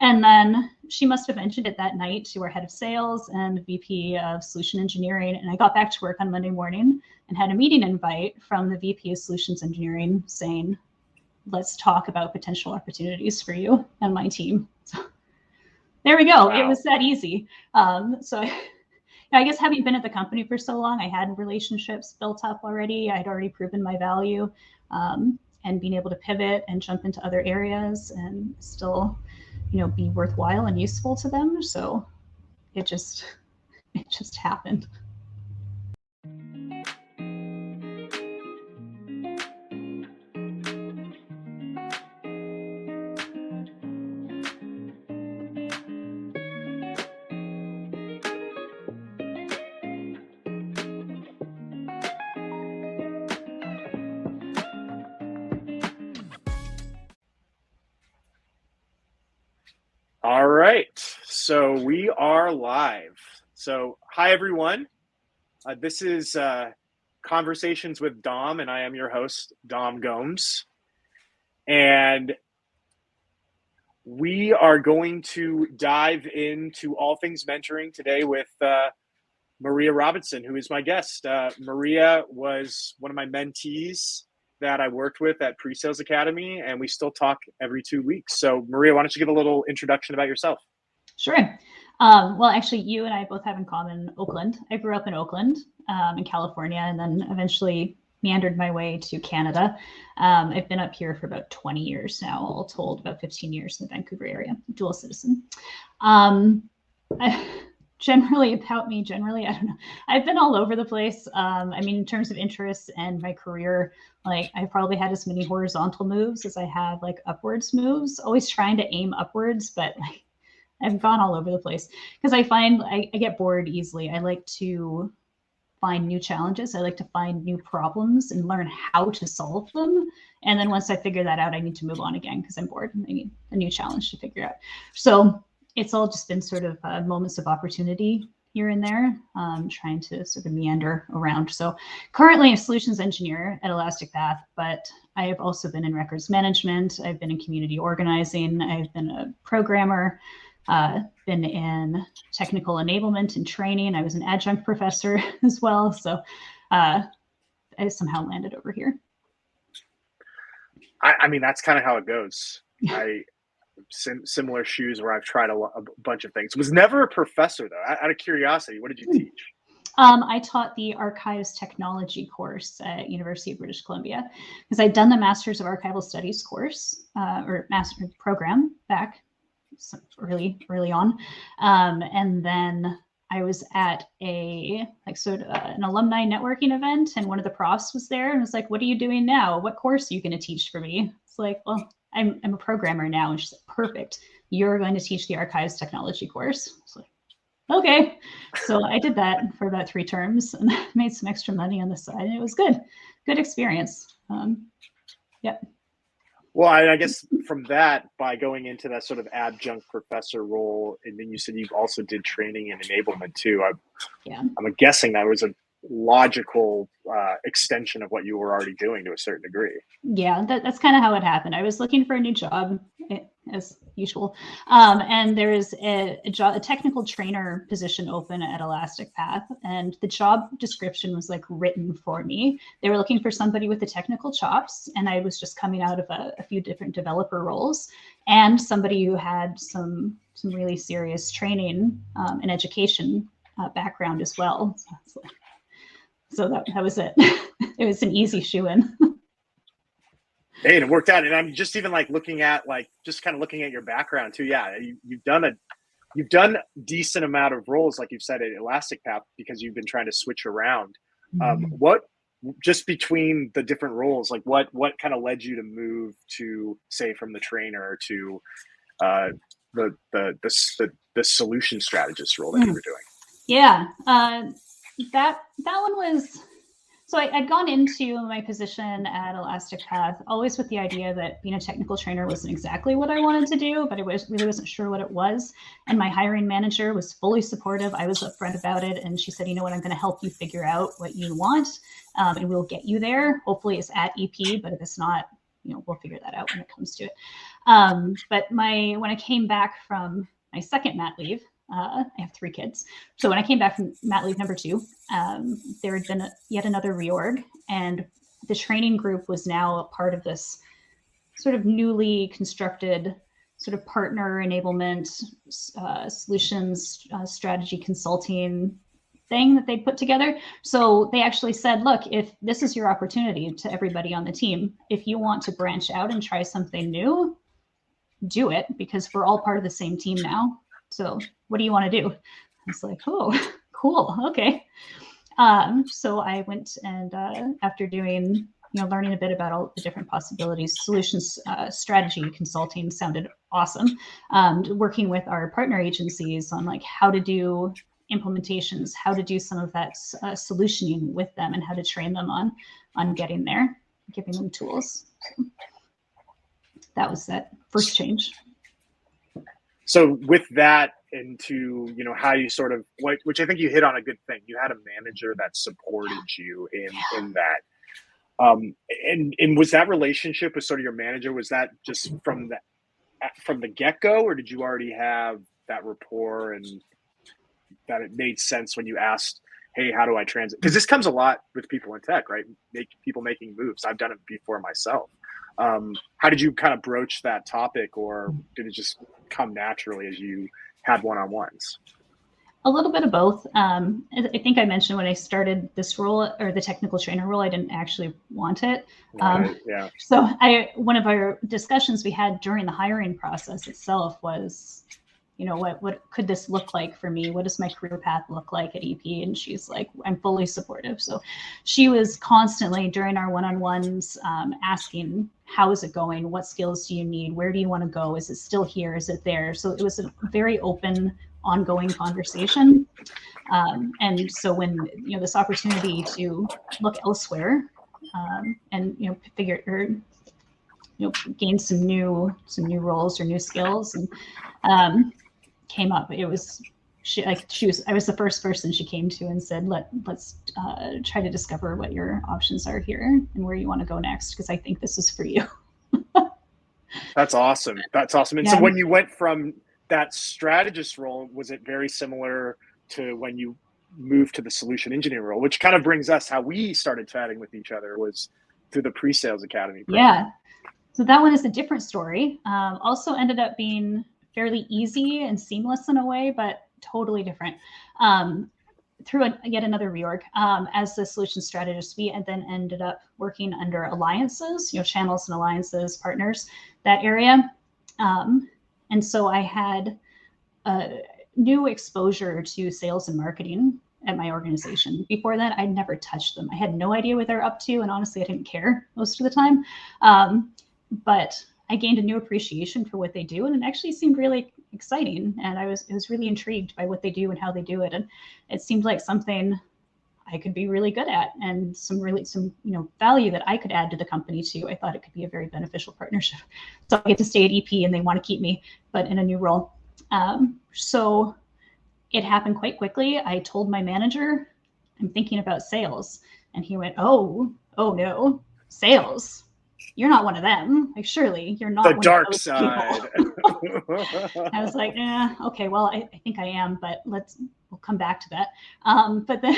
And then she must have mentioned it that night to our head of sales and VP of solution engineering. And I got back to work on Monday morning and had a meeting invite from the VP of solutions engineering saying, let's talk about potential opportunities for you and my team. So there we go. Wow. It was that easy. I guess having been at the company for so long, I had relationships built up already. I'd already proven my value, and being able to pivot and jump into other areas and still, be worthwhile and useful to them. So it just happened. All right, so we are live. So hi, everyone. This is Conversations with Dom, and I am your host, Dom Gomes. And we are going to dive into all things mentoring today with Maria Robinson, who is my guest. Maria was one of my mentees that I worked with at Pre-Sales Academy, and we still talk every 2 weeks. So Maria, why don't you give a little introduction about yourself? Sure. Well, actually, you and I both have in common Oakland. I grew up in Oakland, in California, and then eventually meandered my way to Canada. I've been up here for about 20 years now, all told, about 15 years in the Vancouver area, dual citizen. Generally, I don't know. I've been all over the place. In terms of interests and my career, I probably had as many horizontal moves as I have upwards moves, always trying to aim upwards, but I've gone all over the place because I find I get bored easily. I like to find new challenges. I like to find new problems and learn how to solve them. And then once I figure that out, I need to move on again because I'm bored. I need a new challenge to figure out. So it's all just been sort of moments of opportunity here and there, trying to sort of meander around. So currently a solutions engineer at Elastic Path, but I have also been in records management. I've been in community organizing. I've been a programmer, been in technical enablement and training. I was an adjunct professor as well. So I somehow landed over here. That's kind of how it goes. Similar shoes where I've tried a bunch of things. Was never a professor though. Out of curiosity, what did you teach? I taught the Archives Technology course at University of British Columbia because I'd done the Masters of Archival Studies course or master program back early on, and then I was at an alumni networking event, and one of the profs was there and was like, "What are you doing now? What course are you going to teach for me?" It's like, well, I'm a programmer now. And she's like, perfect. You're going to teach the Archives Technology course. It's like, okay. So I did that for about 3 terms and made some extra money on the side. And it was good experience. Yep. Well, I guess from that, by going into that sort of adjunct professor role, and then you said you also did training and enablement too. I'm guessing that was a logical extension of what you were already doing to a certain degree. Yeah, that's kind of how it happened. I was looking for a new job, as usual, and there is a technical trainer position open at Elastic Path, and the job description was written for me. They were looking for somebody with the technical chops, and I was just coming out of a few different developer roles, and somebody who had some really serious training and education background as well. So that was it. It was an easy shoe-in. Hey, and it worked out. And I'm just even looking at your background too. Yeah, you've done decent amount of roles, like you've said, at Elastic Path because you've been trying to switch around. What just between the different roles, what kind of led you to move to, say, from the trainer to the solution strategist role that you were doing? Yeah, that one was, so I'd gone into my position at Elastic Path always with the idea that being a technical trainer wasn't exactly what I wanted to do, but I really wasn't sure what it was. And my hiring manager was fully supportive. I was upfront about it. And she said, you know what, I'm going to help you figure out what you want, and we'll get you there. Hopefully it's at EP, but if it's not, we'll figure that out when it comes to it. But when I came back from my second mat leave, I have 3 kids. So when I came back from mat leave number 2, there had been yet another reorg, and the training group was now a part of this sort of newly constructed sort of partner enablement solutions strategy consulting thing that they put together. So they actually said, look, if this is your opportunity to everybody on the team, if you want to branch out and try something new, do it, because we're all part of the same team now. So what do you want to do? I was like, oh, cool. Okay. So I went and after doing, learning a bit about all the different possibilities, solutions, strategy consulting sounded awesome. Working with our partner agencies on like how to do implementations, how to do some of that solutioning with them, and how to train them on getting there, giving them tools. So that was that first change. So with that into, how you sort of, which I think you hit on a good thing. You had a manager that supported you in that. And was that relationship with sort of your manager, was that just from the get-go, or did you already have that rapport and that it made sense when you asked, hey, how do I transit? Because this comes a lot with people in tech, right? People making moves. I've done it before myself. How did you kind of broach that topic, or did it just come naturally as you had one-on-ones? A little bit of both. I think I mentioned when I started this role, or the technical trainer role, I didn't actually want it. Right, yeah. So one of our discussions we had during the hiring process itself was, what could this look like for me? What does my career path look like at EP? And she's like, I'm fully supportive. So she was constantly during our one-on-ones asking, how is it going? What skills do you need? Where do you want to go? Is it still here? Is it there? So it was a very open, ongoing conversation. And so when, this opportunity to look elsewhere and, gain some new roles or new skills, and came up. It was I was the first person she came to and said, let's try to discover what your options are here and where you want to go next, because I think this is for you. That's awesome. And so when you went from that strategist role, was it very similar to when you moved to the solution engineer role, which kind of brings us how we started chatting with each other, was through the pre-sales academy program. Yeah. So that one is a different story. Also ended up being fairly easy and seamless in a way, but totally different. Through yet another reorg, as the solution strategist, we then ended up working under alliances, channels and alliances, partners, that area. And so I had a new exposure to sales and marketing at my organization. Before that, I'd never touched them. I had no idea what they're up to, and honestly, I didn't care most of the time. But I gained a new appreciation for what they do, and it actually seemed really exciting. And I was really intrigued by what they do and how they do it. And it seemed like something I could be really good at, and some value that I could add to the company too. I thought it could be a very beneficial partnership. So I get to stay at EP, and they want to keep me, but in a new role. So it happened quite quickly. I told my manager, I'm thinking about sales. And he went, oh no, sales. You're not one of them. Like, surely you're not the one dark of those side. I was like, okay, well, I think I am, but we'll come back to that. But then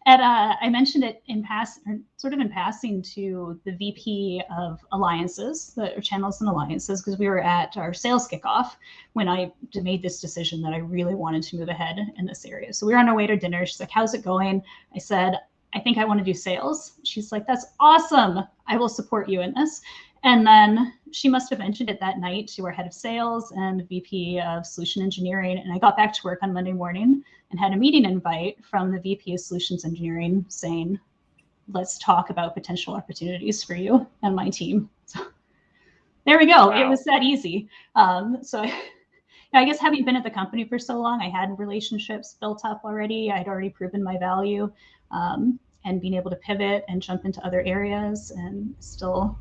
I mentioned it in passing to the VP of alliances, the channels and alliances, because we were at our sales kickoff when I made this decision that I really wanted to move ahead in this area. So we were on our way to dinner. She's like, how's it going? I said, I think I want to do sales. She's like, that's awesome. I will support you in this. And then she must have mentioned it that night to our head of sales and VP of solution engineering. And I got back to work on Monday morning and had a meeting invite from the VP of solutions engineering saying, let's talk about potential opportunities for you and my team. So there we go. Wow. It was that easy. So I guess having been at the company for so long, I had relationships built up already. I'd already proven my value. And being able to pivot and jump into other areas and still,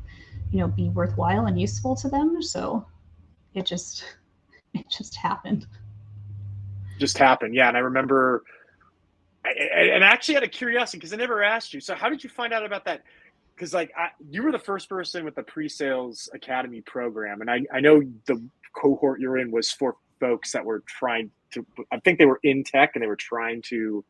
be worthwhile and useful to them. So it just happened. Yeah. And I remember, and actually out of curiosity, because I never asked you, so how did you find out about that? because like you were the first person with the pre-sales academy program, and I know the cohort you're in was for folks that were trying to, I think they were in tech and they were trying to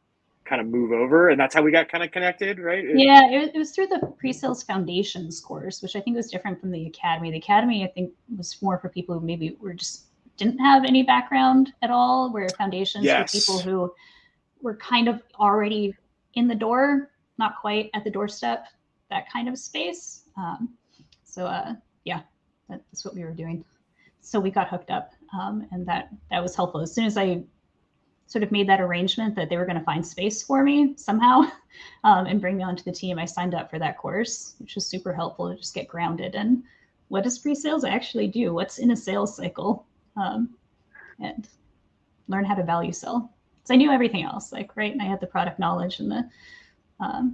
kind of move over, and that's how we got kind of connected, right? Yeah, it was through the pre-sales foundations course, which I think was different from the academy. The academy, I think, was more for people who maybe were just didn't have any background at all, where foundations for people who were kind of already in the door, not quite at the doorstep, that kind of space. Yeah, that's what we were doing. So we got hooked up, and that was helpful. As soon as I sort of made that arrangement that they were going to find space for me somehow and bring me onto the team, I signed up for that course, which was super helpful to just get grounded in what does pre-sales actually do? What's in a sales cycle? And learn how to value sell. So I knew everything else, like, right? And I had the product knowledge and the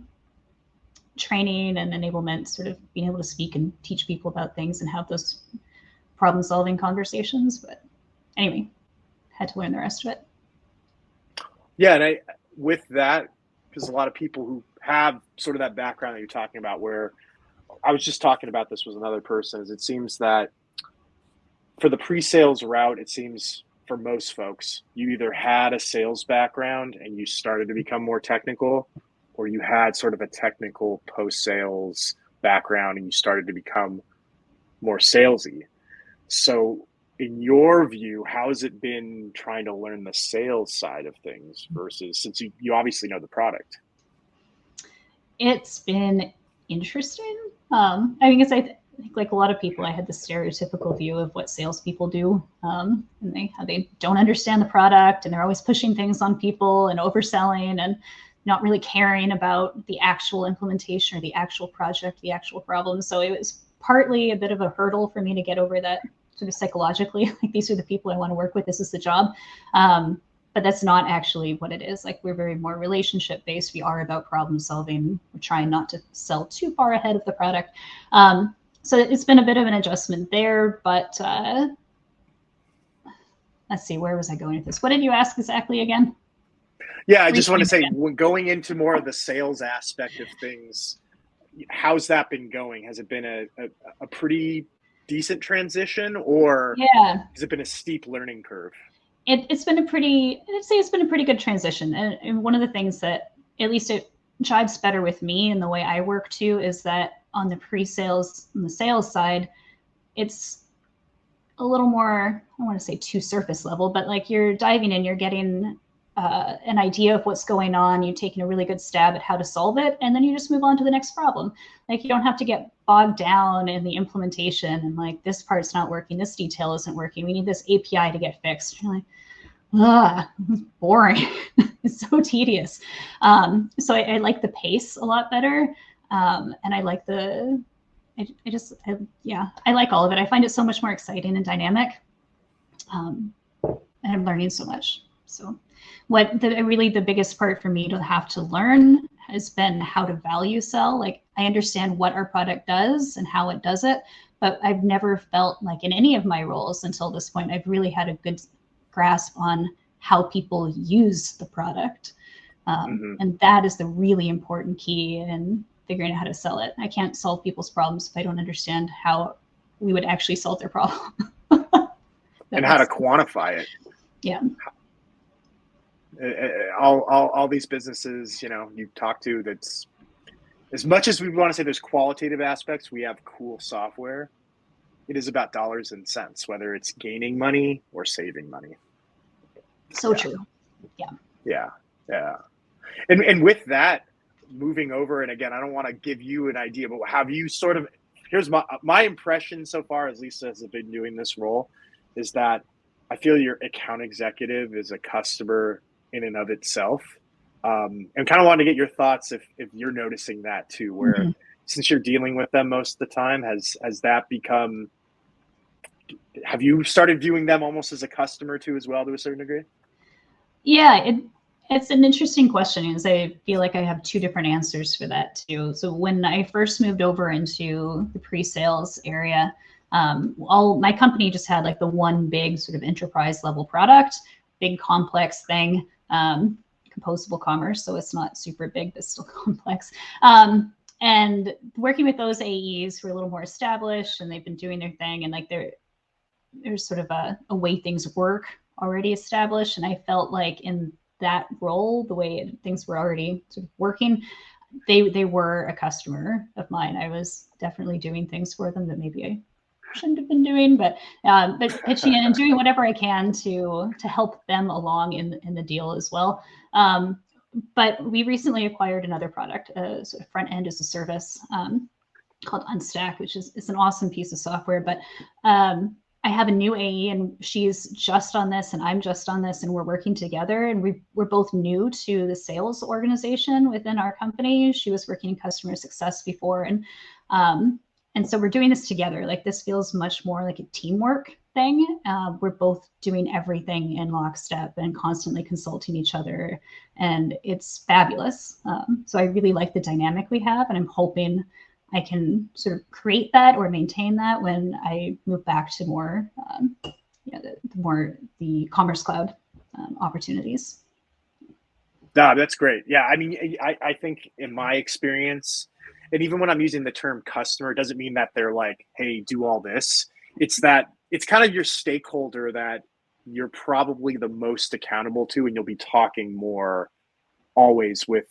training and enablement, sort of being able to speak and teach people about things and have those problem solving conversations. But anyway, had to learn the rest of it. Yeah, and with that, because a lot of people who have sort of that background that you're talking about, where I was just talking about this with another person, is it seems that for the pre-sales route, it seems for most folks, you either had a sales background and you started to become more technical, or you had sort of a technical post-sales background and you started to become more salesy. So in your view, how has it been trying to learn the sales side of things versus, since you obviously know the product? It's been interesting. I think I think like a lot of people, I had the stereotypical view of what salespeople do, and how they don't understand the product and they're always pushing things on people and overselling and not really caring about the actual implementation or the actual project, the actual problem. So it was partly a bit of a hurdle for me to get over that sort of psychologically, like these are the people I want to work with, this is the job. But that's not actually what it is. Like, we're very more relationship based. We are about problem solving. We're trying not to sell too far ahead of the product. So it's been a bit of an adjustment there, but let's see, where was I going with this? What did you ask exactly again? Yeah, I just want to say, when going into more of the sales aspect of things, how's that been going? Has it been a pretty decent transition, or has it been a steep learning curve? It's been I'd say it's been a pretty good transition. And one of the things that, at least it jives better with me and the way I work too, is that on the pre-sales, on the sales side, it's a little more, I don't want to say too surface level, but like you're diving in, you're getting an idea of what's going on, you're taking a really good stab at how to solve it, and then you just move on to the next problem. Like, you don't have to get bogged down in the implementation and like, this part's not working, this detail isn't working, we need this API to get fixed. You're like, it's boring. It's so tedious. So I like the pace a lot better. And I like I like all of it. I find it so much more exciting and dynamic. And I'm learning so much. So really the biggest part for me to have to learn has been how to value sell. Like, I understand what our product does and how it does it, but I've never felt like in any of my roles until this point, I've really had a good grasp on how people use the product. And that is the really important key in figuring out how to sell it. I can't solve people's problems if I don't understand how we would actually solve their problem. And how to quantify it. Yeah. All these businesses, you talk to, that's, as much as we want to say there's qualitative aspects, we have cool software. It is about dollars and cents, whether it's gaining money or saving money. So true. Yeah. And with that, moving over, and again, I don't want to give you an idea, but have you sort of, here's my impression so far, as Lisa has been doing this role, is that I feel your account executive is a customer in and of itself. And kind of wanted to get your thoughts if you're noticing that too, where since you're dealing with them most of the time, has that become, have you started viewing them almost as a customer too as well, to a certain degree? Yeah, it's an interesting question, because I feel like I have two different answers for that too. So when I first moved over into the pre-sales area, my company just had like the one big sort of enterprise level product, big complex thing, composable commerce. So it's not super big, but still complex. And working with those AEs who are a little more established and they've been doing their thing, and like there's sort of a way things work already established. And I felt like in that role, the way things were already sort of working, they were a customer of mine. I was definitely doing things for them that maybe I shouldn't have been doing, but pitching in and doing whatever I can to help them along in the deal as well. But we recently acquired another product, sort of front end as a service, called Unstack, which is an awesome piece of software. But I have a new AE, and she's just on this, and I'm just on this, and we're working together. And we're both new to the sales organization within our company. She was working in customer success before, and so we're doing this together. Like, this feels much more like a teamwork thing. We're both doing everything in lockstep and constantly consulting each other, and it's fabulous. So I really like the dynamic we have, and I'm hoping I can sort of create that or maintain that when I move back to more, the Commerce Cloud opportunities. No, that's great. Yeah, I mean, I think in my experience, and even when I'm using the term customer, it doesn't mean that they're like, hey, do all this. It's that it's kind of your stakeholder that you're probably the most accountable to, and you'll be talking more always with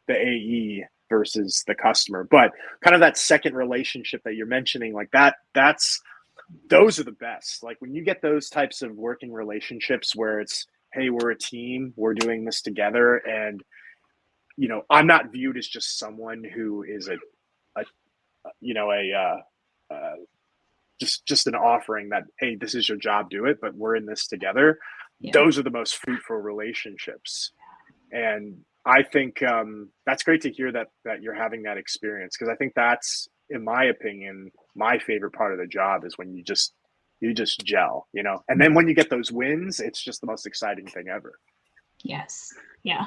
the AE versus the customer. But kind of that second relationship that you're mentioning, like that's those are the best. Like when you get those types of working relationships where it's, hey, we're a team, we're doing this together, and I'm not viewed as just someone who is just an offering that, hey, this is your job, do it, but we're in this together. Yeah. Those are the most fruitful relationships. And I think that's great to hear that you're having that experience, because I think that's, in my opinion, my favorite part of the job is when you just gel, and then when you get those wins, it's just the most exciting thing ever. Yes. Yeah.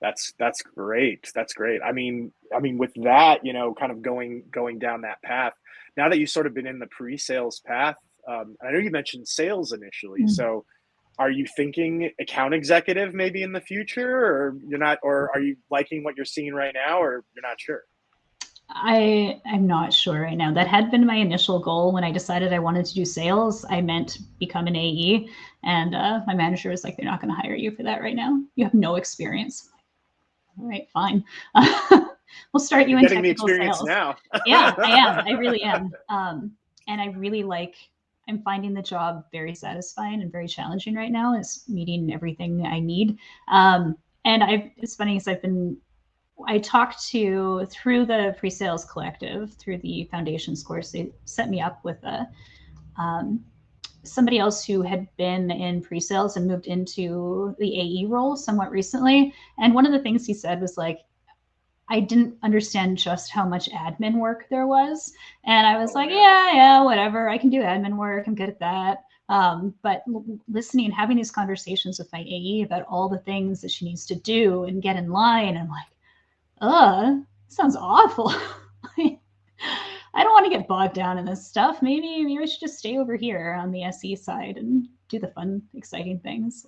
That's great. That's great. I mean, with that, kind of going down that path, now that you've sort of been in the pre-sales path, I know you mentioned sales initially. Mm-hmm. So are you thinking account executive maybe in the future, or you're not, or are you liking what you're seeing right now, or you're not sure? I'm not sure right now. That had been my initial goal when I decided I wanted to do sales. I meant become an AE, and my manager was like, "They're not going to hire you for that right now. You have no experience." All right, fine. We'll start you in technical sales now. Yeah, I am. I really am. And I really I'm finding the job very satisfying and very challenging right now. It's meeting everything I need. And it's funny because I talked through the pre-sales collective, through the foundations course, they set me up with somebody else who had been in pre-sales and moved into the AE role somewhat recently. And one of the things he said was like, I didn't understand just how much admin work there was. And I was yeah, whatever. I can do admin work. I'm good at that. But listening and having these conversations with my AE about all the things that she needs to do and get in line, I'm like, sounds awful. I don't want to get bogged down in this stuff. Maybe I should just stay over here on the SE side and do the fun, exciting things.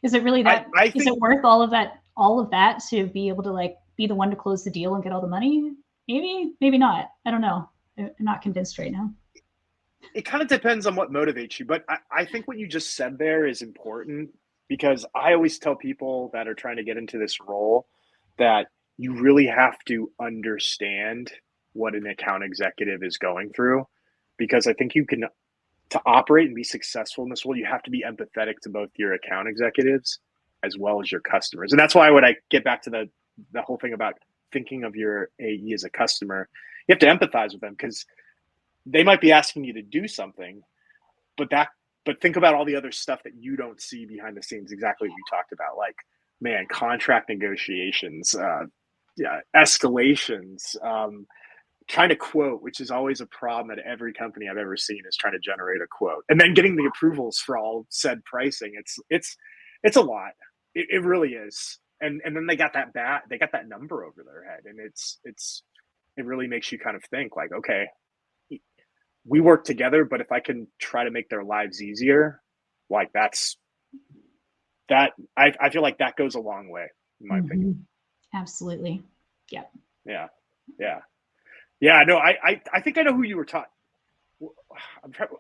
Is it really that? I think, is it worth all of that to be able to be the one to close the deal and get all the money? Maybe not. I don't know. I'm not convinced right now. It kind of depends on what motivates you, but I think what you just said there is important, because I always tell people that are trying to get into this role that you really have to understand what an account executive is going through, because I think to operate and be successful in this role, you have to be empathetic to both your account executives as well as your customers. And that's why when I get back to the whole thing about thinking of your AE as a customer, you have to empathize with them, because they might be asking you to do something, but think about all the other stuff that you don't see behind the scenes, exactly what we talked about, like, man, contract negotiations, escalations, trying to quote, which is always a problem at every company I've ever seen, is trying to generate a quote and then getting the approvals for all said pricing. It's a lot. It really is. And then they got that number over their head, and it really makes you kind of think like, okay, we work together, but if I can try to make their lives easier, like I feel like that goes a long way. in my opinion. Absolutely. Yeah. Yeah. Yeah. Yeah. No, I think I know who you were talking.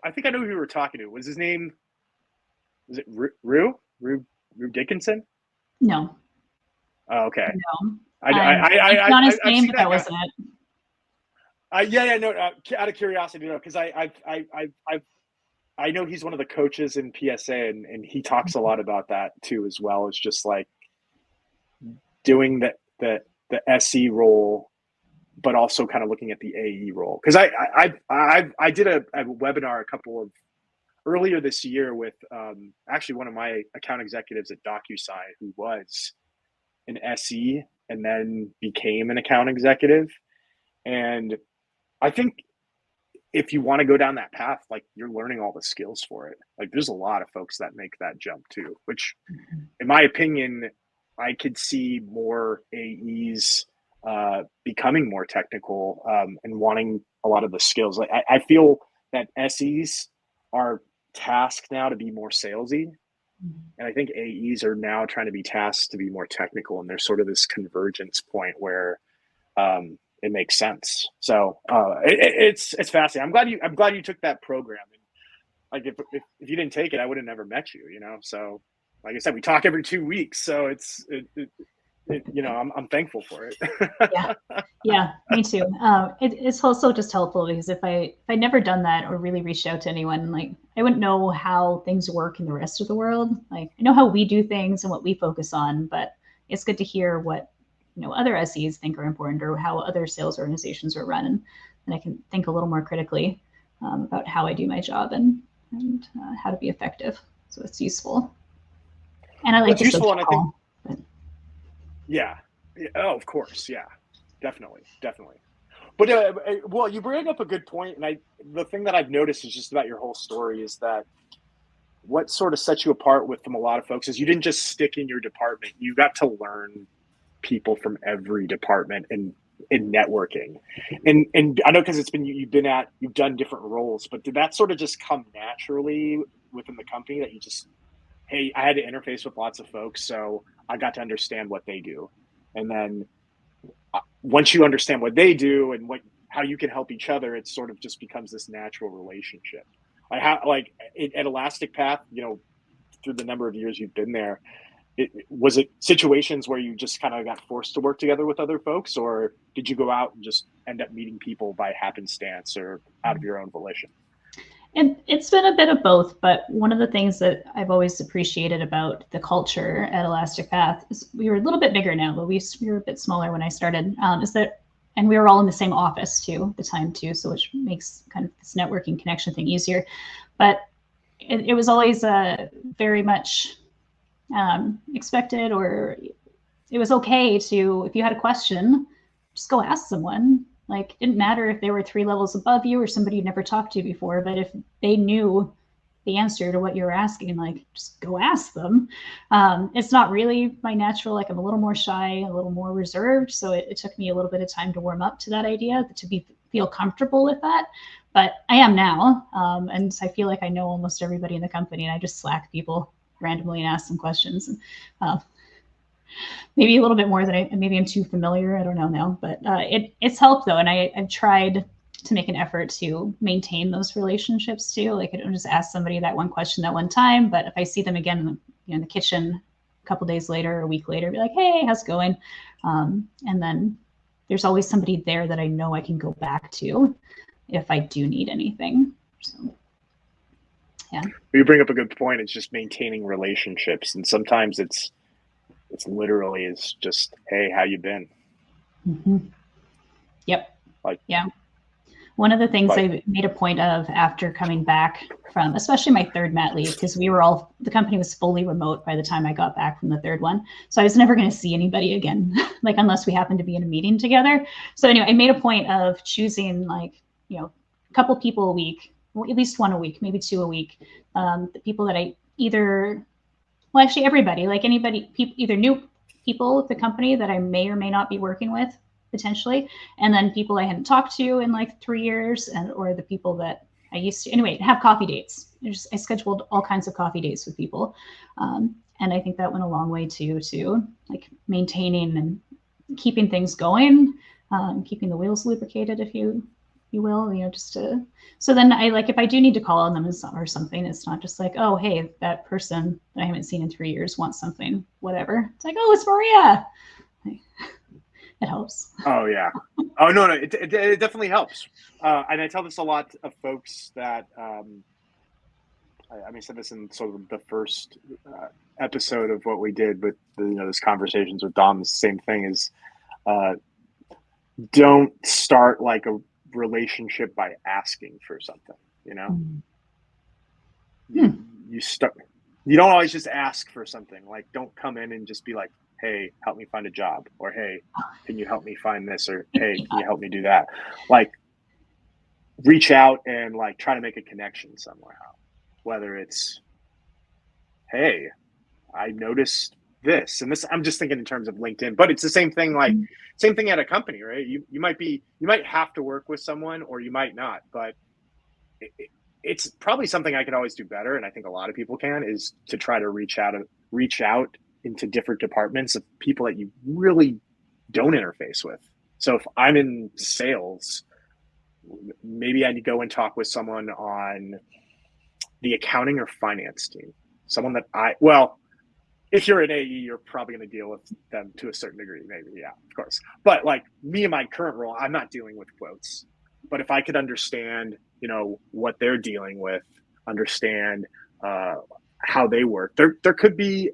I think I know who you were talking to. Was his name? Was it Rue Dickinson? No. Oh, okay. No. I'm blanking on his I've name, seen but that that guy. wasn't it. Yeah, no. Out of curiosity, no, because I know he's one of the coaches in PSA, and he talks a lot about that too, as well as just like doing the SE role, but also kind of looking at the AE role. Because I did a webinar a couple of earlier this year with actually one of my account executives at DocuSign who was an SE and then became an account executive. And I think if you want to go down that path, like you're learning all the skills for it. Like there's a lot of folks that make that jump too, which in my opinion, I could see more AEs becoming more technical and wanting a lot of the skills. Like I feel that SEs are tasked now to be more salesy. And I think AEs are now trying to be tasked to be more technical. And there's sort of this convergence point where it makes sense. So it's fascinating. I'm glad you took that program. And like if you didn't take it, I would have never met you. So like I said, we talk every 2 weeks, so I'm thankful for it. Yeah, me too. It's also just helpful because if I never done that or really reached out to anyone, like I wouldn't know how things work in the rest of the world. Like I know how we do things and what we focus on, but it's good to hear what other SEs think are important or how other sales organizations are run, and I can think a little more critically about how I do my job and how to be effective. So it's useful, and I like the useful, social and I think, yeah. Oh, of course, yeah, definitely. But well, you bring up a good point, and the thing that I've noticed is just about your whole story is that what sort of sets you apart from a lot of folks is you didn't just stick in your department. You got to learn people from every department and in networking. And I know because you've done different roles, but did that sort of just come naturally within the company that you just, hey, I had to interface with lots of folks, so I got to understand what they do. And then once you understand what they do and how you can help each other, it sort of just becomes this natural relationship. Like at Elastic Path, through the number of years you've been there, was it situations where you just kind of got forced to work together with other folks, or did you go out and just end up meeting people by happenstance or out of your own volition? And it's been a bit of both, but one of the things that I've always appreciated about the culture at Elastic Path is we were a little bit bigger now, but we were a bit smaller when I started, and we were all in the same office too at the time too, so which makes kind of this networking connection thing easier. But it was always very much expected, or it was okay to, if you had a question, just go ask someone. Like, it didn't matter if they were 3 levels above you or somebody you'd never talked to before, but if they knew the answer to what you were asking, like, just go ask them. It's not really my natural, like I'm a little more shy, a little more reserved. So it took me a little bit of time to warm up to that idea, to feel comfortable with that. But I am now. And I feel like I know almost everybody in the company, and I just Slack people randomly and ask them questions. And, maybe a little bit more than maybe I'm too familiar. I don't know now, but it's helped though. And I've tried to make an effort to maintain those relationships too. Like I don't just ask somebody that one question that one time, but if I see them again in the kitchen a couple days later, a week later, be like, hey, how's it going? And then there's always somebody there that I know I can go back to if I do need anything. So, yeah. You bring up a good point. It's just maintaining relationships. And sometimes it's literally is just, hey, how you been? Mm-hmm. Yep. Like, yeah. One of the things I made a point of after coming back from, especially my third mat leave, because the company was fully remote by the time I got back from the third one. So I was never going to see anybody again, like unless we happened to be in a meeting together. So anyway, I made a point of choosing a couple people a week, or at least one a week, maybe 2 a week. The people that I actually everybody, like anybody, either new people at the company that I may or may not be working with potentially, and then people I hadn't talked to in like 3 years, or the people that I used to, anyway, have coffee dates. I scheduled all kinds of coffee dates with people. And And I think that went a long way too, to like maintaining and keeping things going, keeping the wheels lubricated, if you will, just to, so then I like, if I do need to call on them or something, it's not just like, oh, hey, that person that I haven't seen in 3 years wants something, whatever. It's like, oh, it's Maria. It helps. Oh yeah. Oh no, it definitely helps. And I tell this a lot of folks that, I said this in sort of the first episode of what we did with this conversations with Dom. The same thing is, don't start like a relationship by asking for something. You start. You don't always just ask for something. Like, don't come in and just be like, hey, help me find a job, or hey, can you help me find this, or hey, can you help me do that? Like, reach out and like try to make a connection somewhere. Whether it's, hey, I noticed this and this. I'm just thinking in terms of LinkedIn, but it's the same thing. Like, same thing at a company, right? You might have to work with someone, or you might not, but it's probably something I could always do better, and I think a lot of people can, is to try to reach out into different departments of people that you really don't interface with. So if I'm in sales, maybe I need to go and talk with someone on the accounting or finance team. Someone that if you're an AE, you're probably going to deal with them to a certain degree, maybe. Yeah, of course. But like me in my current role, I'm not dealing with quotes. But if I could understand, what they're dealing with, understand how they work, there could be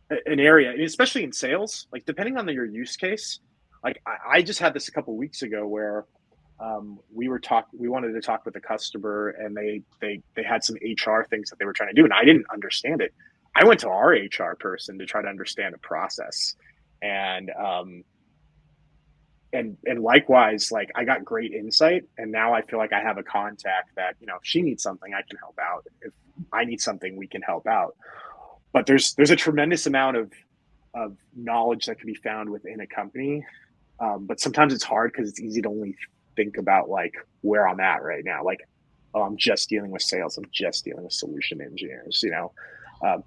an area, especially in sales, like depending on your use case. Like I just had this a couple of weeks ago where we wanted to talk with a customer, and they had some HR things that they were trying to do, and I didn't understand it. I went to our HR person to try to understand the process, and likewise, like I got great insight, and now I feel like I have a contact that, if she needs something, I can help out. If I need something, we can help out. But there's a tremendous amount of knowledge that can be found within a company. But sometimes it's hard because it's easy to only think about like where I'm at right now. Like, oh, I'm just dealing with sales. I'm just dealing with solution engineers,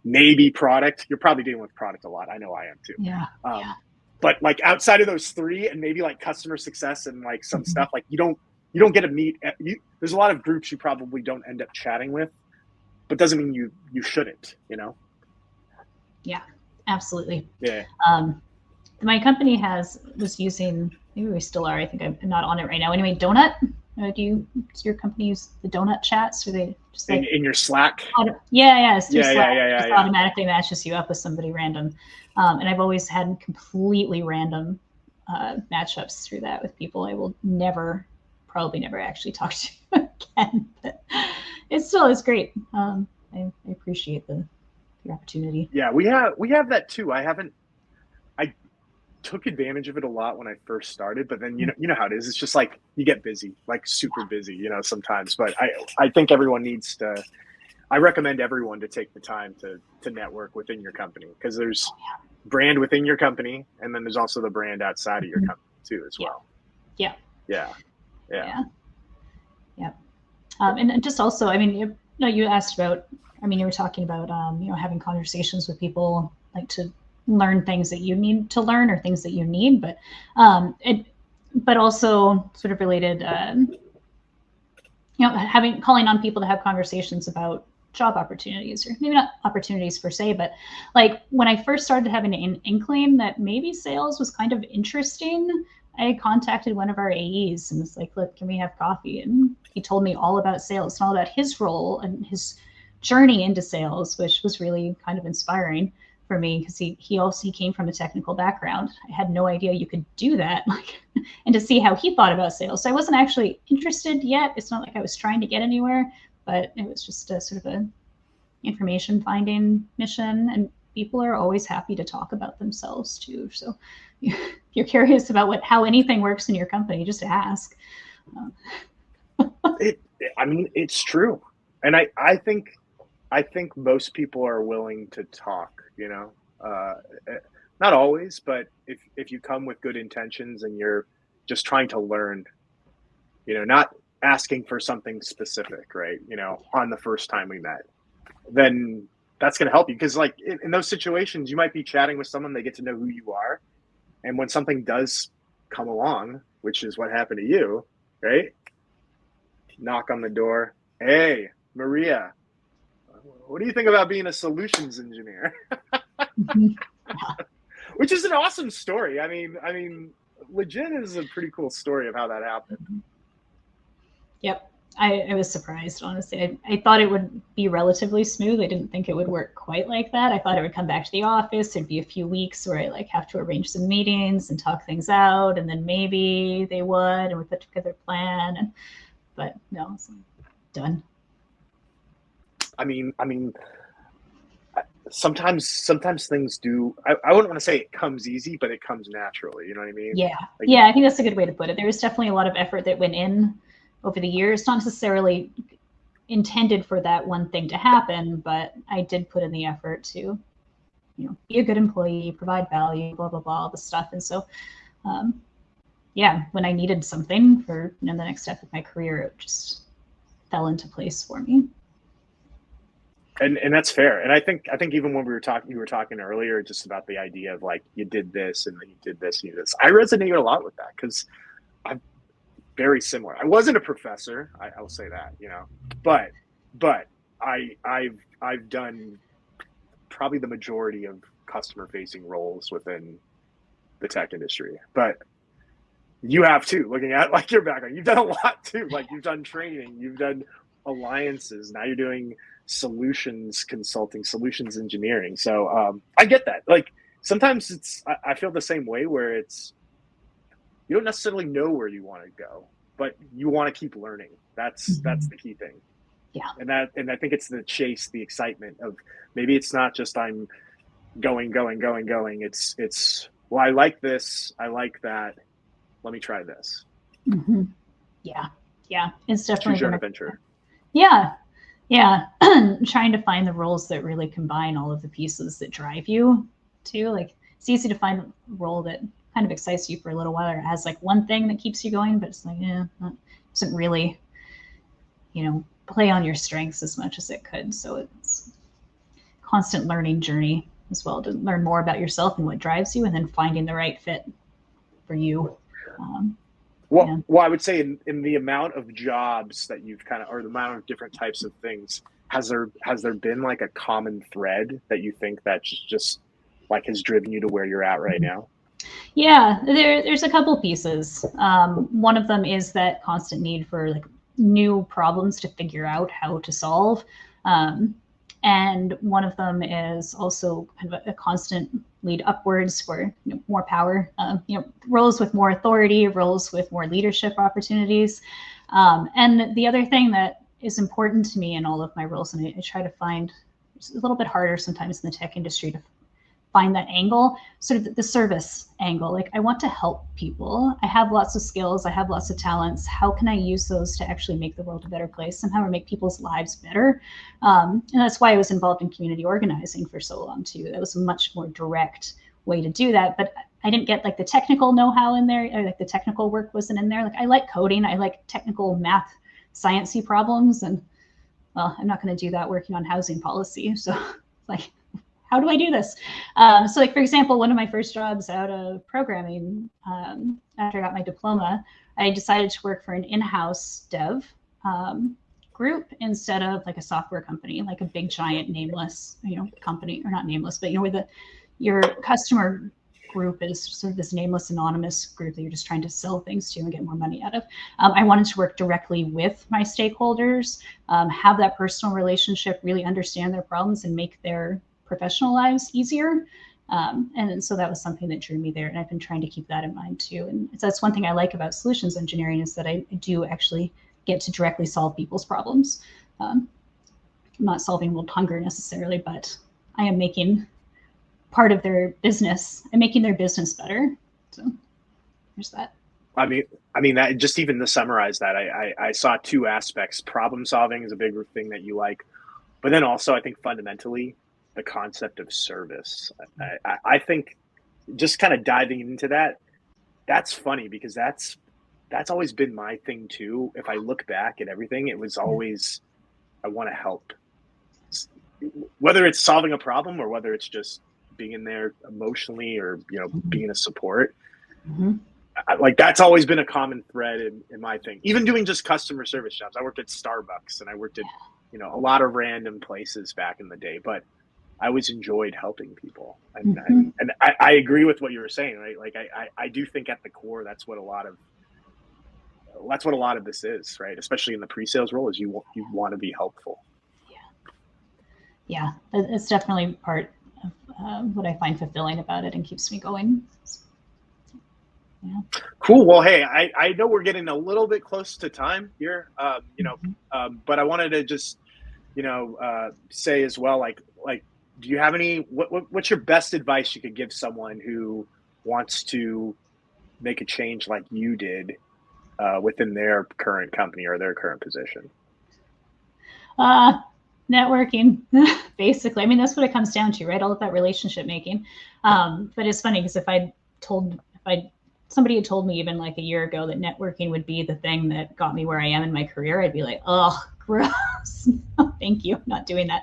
maybe product. You're probably dealing with product a lot. I know I am too. Yeah. But like outside of those three, and maybe like customer success and like some stuff, like you don't get to meet. There's a lot of groups you probably don't end up chatting with, but doesn't mean you shouldn't, Yeah, absolutely. Yeah. My company was using, maybe we still are, I think I'm not on it right now. Anyway, Donut. Does your company use the Donut chats? Or they just like in your Slack? Yeah. It's through Slack. Yeah. Just automatically matches you up with somebody random. And I've always had completely random matchups through that with people I will probably never actually talk to again. But it still is great. I appreciate the opportunity. Yeah, we have that too. I took advantage of it a lot when I first started, but then you know how it is. It's just like you get busy, like super busy, sometimes. But I think everyone needs to. I recommend everyone to take the time to network within your company, because there's brand within your company, and then there's also the brand outside of your company too, as well. Yeah. And just also, you asked about. You were talking about having conversations with people, like to learn things that you need to learn or things that you need, but also sort of related, calling on people to have conversations about job opportunities, or maybe not opportunities per se, but like when I first started having an inkling that maybe sales was kind of interesting, I contacted one of our AEs and was like, look, can we have coffee? And he told me all about sales and all about his role and his journey into sales, which was really kind of inspiring for me, because he came from a technical background. I had no idea you could do that, and to see how he thought about sales. So I wasn't actually interested yet. It's not like I was trying to get anywhere, but it was just a sort of a information finding mission, and people are always happy to talk about themselves too. So if you're curious about how anything works in your company, just ask. It's true. And I think most people are willing to talk, not always, but if you come with good intentions and you're just trying to learn, not asking for something specific, right? On the first time we met, then that's going to help you. Because like in those situations, you might be chatting with someone, they get to know who you are. And when something does come along, which is what happened to you, right? Knock on the door. Hey, Maria, what do you think about being a solutions engineer? Mhm. Which is an awesome story. I mean, legit is a pretty cool story of how that happened. Yep. I was surprised, honestly. I thought it would be relatively smooth. I didn't think it would work quite like that. I thought I would come back to the office. It'd be a few weeks where I like have to arrange some meetings and talk things out, and then maybe they would, and we put together a plan. But no, it's done. I mean, sometimes things do. I wouldn't want to say it comes easy, but it comes naturally. You know what I mean? Yeah. Like, Yeah, I think that's a good way to put it. There was definitely a lot of effort that went in over the years, not necessarily intended for that one thing to happen, but I did put in the effort to, be a good employee, provide value, blah, blah, blah, all the stuff. And so, um, yeah, when I needed something for the next step of my career, it just fell into place for me. and that's fair. And I think even when you were talking earlier just about the idea of like you did this and then you did this and you did this. I resonate a lot with that because I'm very similar. I wasn't a professor, I will say that, but but I've done probably the majority of customer facing roles within the tech industry. But you have too, looking at like your background. You've done a lot too. Like you've done training, you've done alliances. Now you're doing solutions consulting, solutions engineering. So I get that. Like sometimes I feel the same way where it's you don't necessarily know where you want to go, but you want to keep learning. That's the key thing. Yeah. And I think it's the chase, the excitement of maybe it's not just I'm going. It's well, I like this, I like that. Let me try this. Mm-hmm. Yeah. Yeah. It's Choose definitely your own been adventure. yeah. Yeah. Trying to find the roles that really combine all of the pieces that drive you too. Like it's easy to find a role that kind of excites you for a little while or has like one thing that keeps you going, but it's like, yeah, that doesn't really, play on your strengths as much as it could. So it's a constant learning journey as well to learn more about yourself and what drives you and then finding the right fit for you. Um, yeah. Well, I would say in the amount of jobs that you've kind of, or the amount of different types of things, has there been like a common thread that you think that just like has driven you to where you're at right now? Yeah, there's a couple pieces. One of them is that constant need for like new problems to figure out how to solve. Um, and one of them is also kind of a constant lead upwards for more power, roles with more authority, roles with more leadership opportunities. And the other thing that is important to me in all of my roles, and I try to find it's a little bit harder sometimes in the tech industry to find that angle, sort of the service angle. Like I want to help people. I have lots of skills. I have lots of talents. How can I use those to actually make the world a better place somehow or make people's lives better? And that's why I was involved in community organizing for so long too. That was a much more direct way to do that. But I didn't get like the technical know-how in there, or like the technical work wasn't in there. Like I like coding. I like technical math, sciencey problems. And well, I'm not going to do that working on housing policy. So like how do I do this? So like, for example, one of my first jobs out of programming, after I got my diploma, I decided to work for an in-house dev group instead of like a software company, like a big giant nameless, company, or not nameless, but where your customer group is sort of this nameless anonymous group that you're just trying to sell things to and get more money out of. I wanted to work directly with my stakeholders, have that personal relationship, really understand their problems and make their professional lives easier. And so that was something that drew me there. And I've been trying to keep that in mind too. And that's one thing I like about solutions engineering is that I do actually get to directly solve people's problems. I'm not solving world hunger necessarily, but I am making part of their business and making their business better. So there's that. I mean that just even to summarize that, I saw two aspects. Problem solving is a big thing that you like, but then also I think fundamentally the concept of service. I think just kind of diving into that, that's funny because that's always been my thing too. If I look back at everything, it was always I want to help. whether it's solving a problem or whether it's just being in there emotionally or, you know, being a support. Mm-hmm. Like that's always been a common thread in my thing. Even doing just customer service jobs. I worked at Starbucks and I worked at, you know, a lot of random places back in the day, but I always enjoyed helping people. And Mm-hmm. and I agree with what you were saying, right? Like I do think at the core that's what a lot of this is, right? Especially in the pre-sales role, is you want to be helpful. Yeah, it's definitely part of what I find fulfilling about it and keeps me going. Yeah. Cool. Well, hey, I know we're getting a little bit close to time here, you know, but I wanted to just, you know, say as well, like, do you have any, what's your best advice you could give someone who wants to make a change like you did within their current company or their current position? Networking, basically. I mean, that's what it comes down to, right? All of that relationship making. But it's funny because somebody had told me even like a year ago that networking would be the thing that got me where I am in my career, I'd be like, oh, gross. No, thank you. I'm not doing that.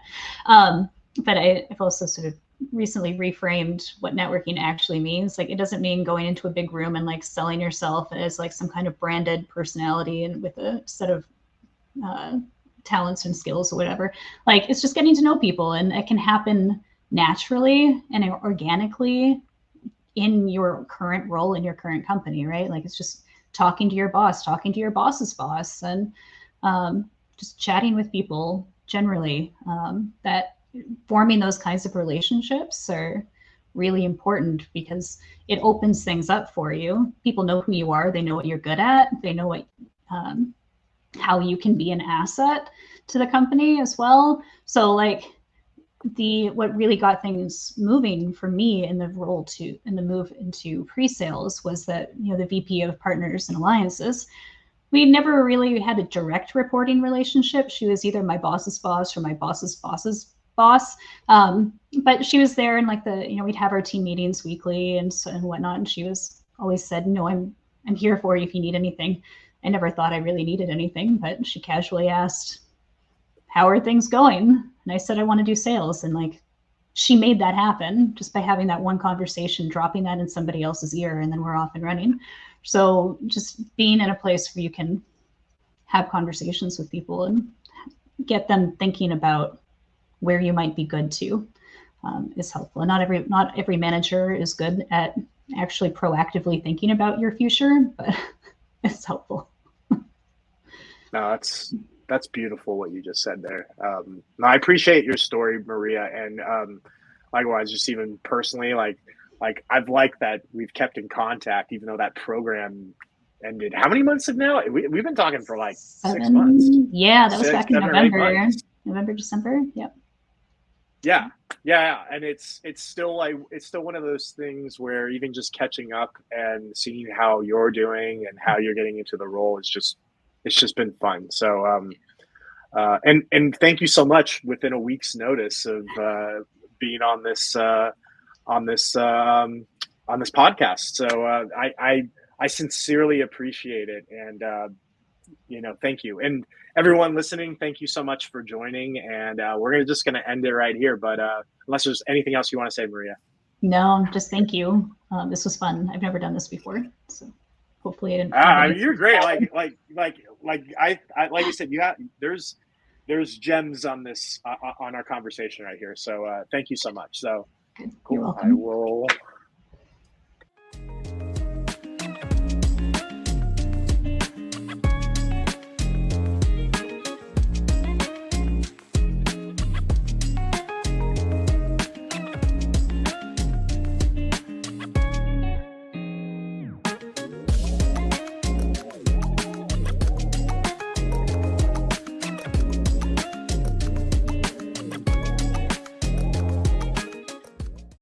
But I've also sort of recently reframed what networking actually means. Like, it doesn't mean going into a big room and like selling yourself as like some kind of branded personality and with a set of talents and skills or whatever. Like, it's just getting to know people, and it can happen naturally and organically in your current role in your current company, right? Like, it's just talking to your boss, talking to your boss's boss, and just chatting with people generally. That forming those kinds of relationships are really important because it opens things up for you. People know who you are, they know what you're good at, they know what how you can be an asset to the company as well. So like what really got things moving for me in the move into pre-sales was that, you know, the VP of partners and alliances, we never really had a direct reporting relationship. She was either my boss's boss or my boss's boss's boss. But she was there, and like we'd have our team meetings weekly and whatnot. And she was always said, no, I'm here for you if you need anything. I never thought I really needed anything, but she casually asked, how are things going? And I said, I want to do sales. And like, she made that happen just by having that one conversation, dropping that in somebody else's ear, and then we're off and running. So just being in a place where you can have conversations with people and get them thinking about where you might be good to is helpful. And not every manager is good at actually proactively thinking about your future, but it's helpful. No, that's beautiful what you just said there. No, I appreciate your story, Maria, and likewise, just even personally, like I've liked that we've kept in contact, even though that program ended. How many months have now? We've been talking for like 6 months. Yeah, that was back in 7 or 8 months. November, December. Yep. Yeah, and it's still one of those things where even just catching up and seeing how you're doing and how you're getting into the role is just, it's just been fun. So and thank you so much within a week's notice of being on this podcast. So I sincerely appreciate it, and you know, thank you. And everyone listening, thank you so much for joining. And we're just going to end it right here. But unless there's anything else you want to say, Maria. No, just thank you. This was fun. I've never done this before, so hopefully I didn't. You're great. Like you said, there's gems on this on our conversation right here. So thank you so much. So Good. cool. You're welcome. I will